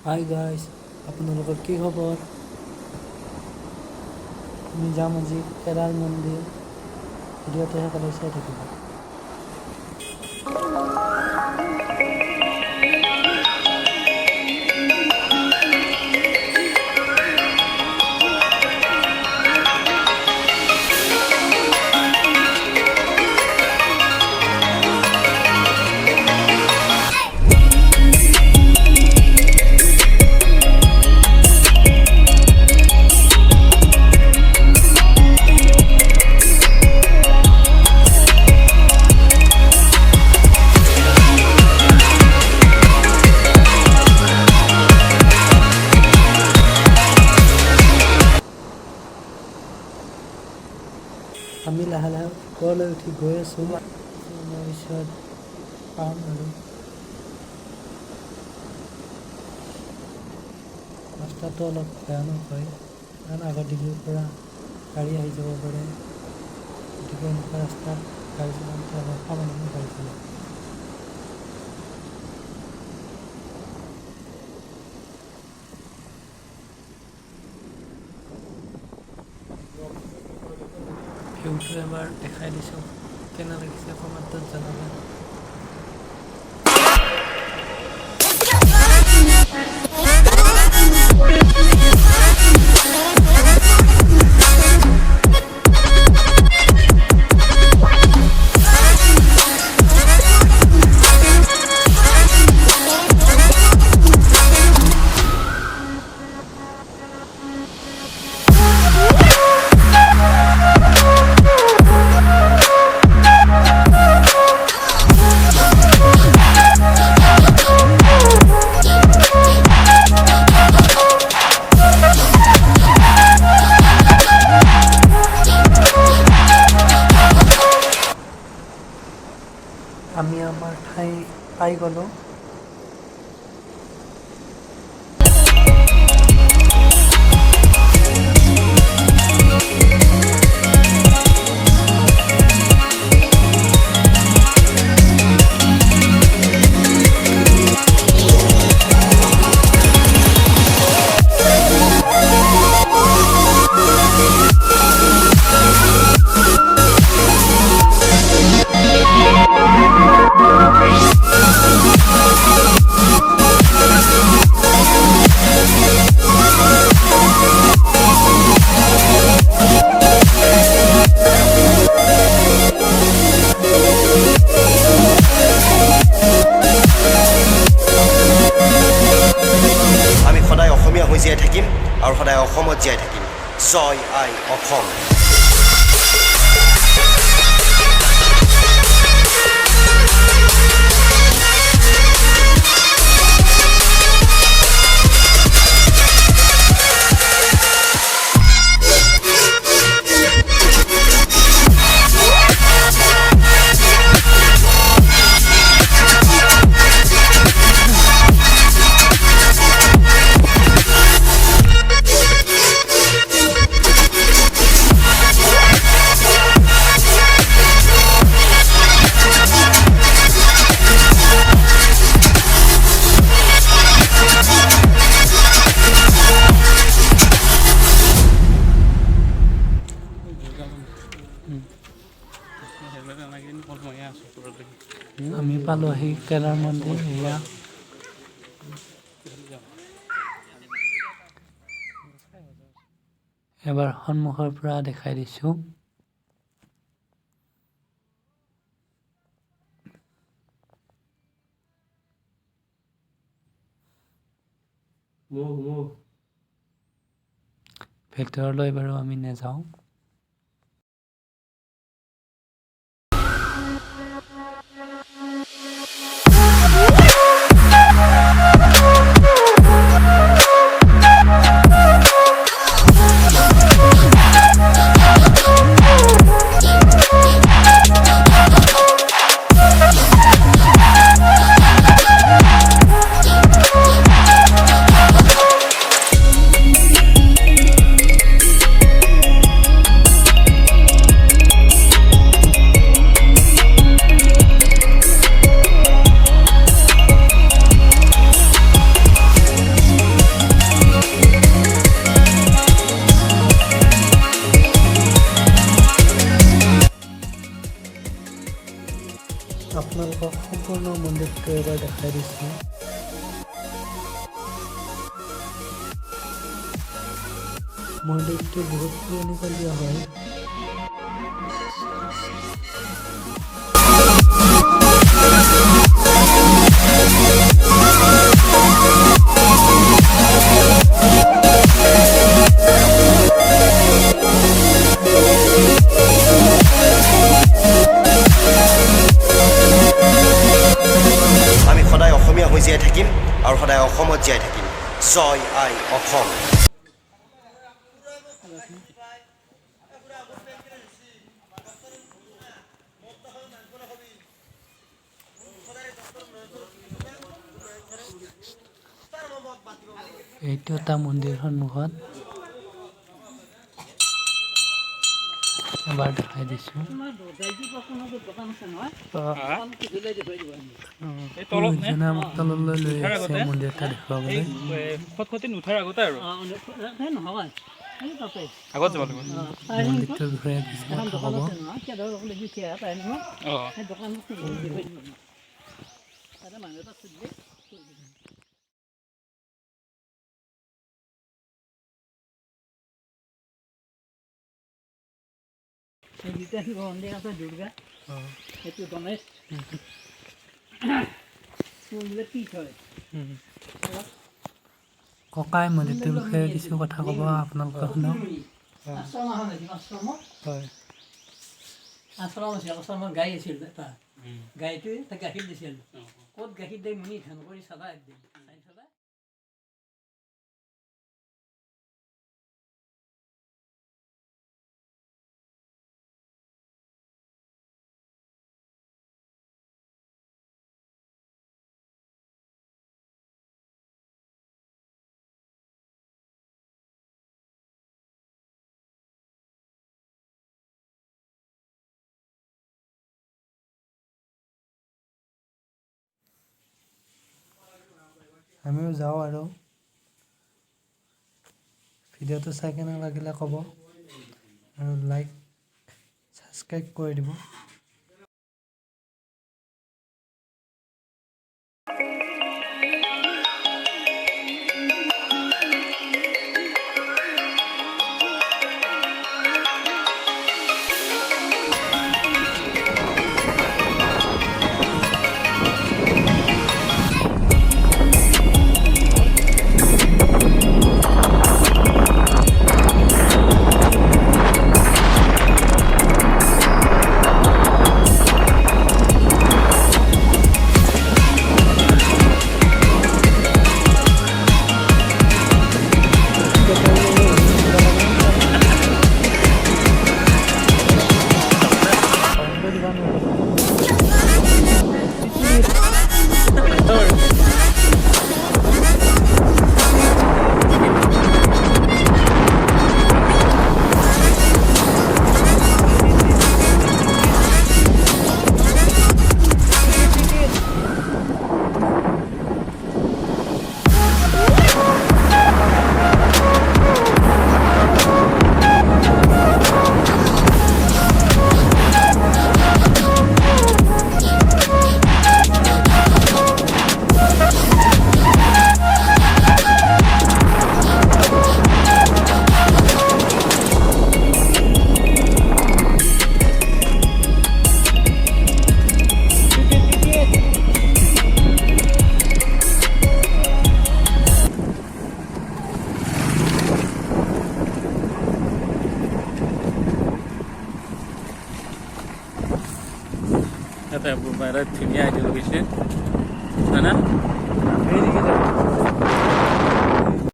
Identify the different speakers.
Speaker 1: Hi guys, আপোনালোকৰ কি খবৰ? আমি যাম আজি কেৰাৰ মন্দিৰ। ভিডিঅ'টো সকলোৱে চাই থাকিব। আমি লাহে লাহে ওপৰলৈ উঠি গৈ আছোঁ। পিছত পাম আৰু ৰাস্তাটো অলপ ভয়ানক হয়, কাৰণ আগৰ দিশৰ পৰা গাড়ী আহি যাব পাৰে। গতিকে এনেকুৱা ৰাস্তাত গাড়ী চলাওঁতে অলপ সাৱধানে গাড়ী চলাওঁ। ভিউটো এবাৰ দেখাই দিছোঁ, কেনে লাগিছে কমেণ্টত জনাব। আমি আমাৰ ঠাই পাই গ'লোঁ।
Speaker 2: জীয়াই থাকিম আৰু সদায় অসমত জীয়াই থাকিম। জয় আই অসম।
Speaker 1: আমি পালোহি কেৰাৰ মন্দিৰ। এয়া এবাৰ সন্মুখৰ পৰা দেখাই দিছোঁ। ভিতৰলৈ বাৰু আমি নাযাওঁ। সম্পূৰ্ণ মন্দিৰটো এবাৰ দেখাই দিছোঁ। মন্দিৰটো বহুত পুৰণিকলীয়া হয়।
Speaker 2: আমি সদায় অসমীয়া হৈ জীয়াই থাকিম আৰু সদায় অসমত জীয়াই থাকিম। জয় আই অসম।
Speaker 1: এইটো এটা মন্দিৰ সন্মুখত এবাৰ দেখাই দিছোঁ। তললৈ লৈ আহিছে মন্দিৰ এটা দেখুৱাবলৈ। মন্দিৰটোৰ বিষয়ে কিছু কথা ক'ব।
Speaker 3: দুৰ্গা সেইটো গণেশ পীঠ হয়।
Speaker 1: ককাই মন্দিৰটোৰ বিষয়ে কিছু কথা ক'ব, আপোনালোকে শুনক।
Speaker 3: আশ্ৰম আছিল, আশ্ৰমত গাই আছিল এটা, গাইটোৱে তাক গাখীৰ দিছিল। ক'ত গাখীৰ দিয়ে মুনি ধান কৰি চাবা একদিন চাবা।
Speaker 1: আমিও যাওঁ আৰু ভিডিঅ'টো চাই কেনে লাগিলে ক'ব আৰু লাইক ছাবস্ক্ৰাইব কৰি দিব।
Speaker 4: Kata Bu Barat sini aja logisnya. Mana?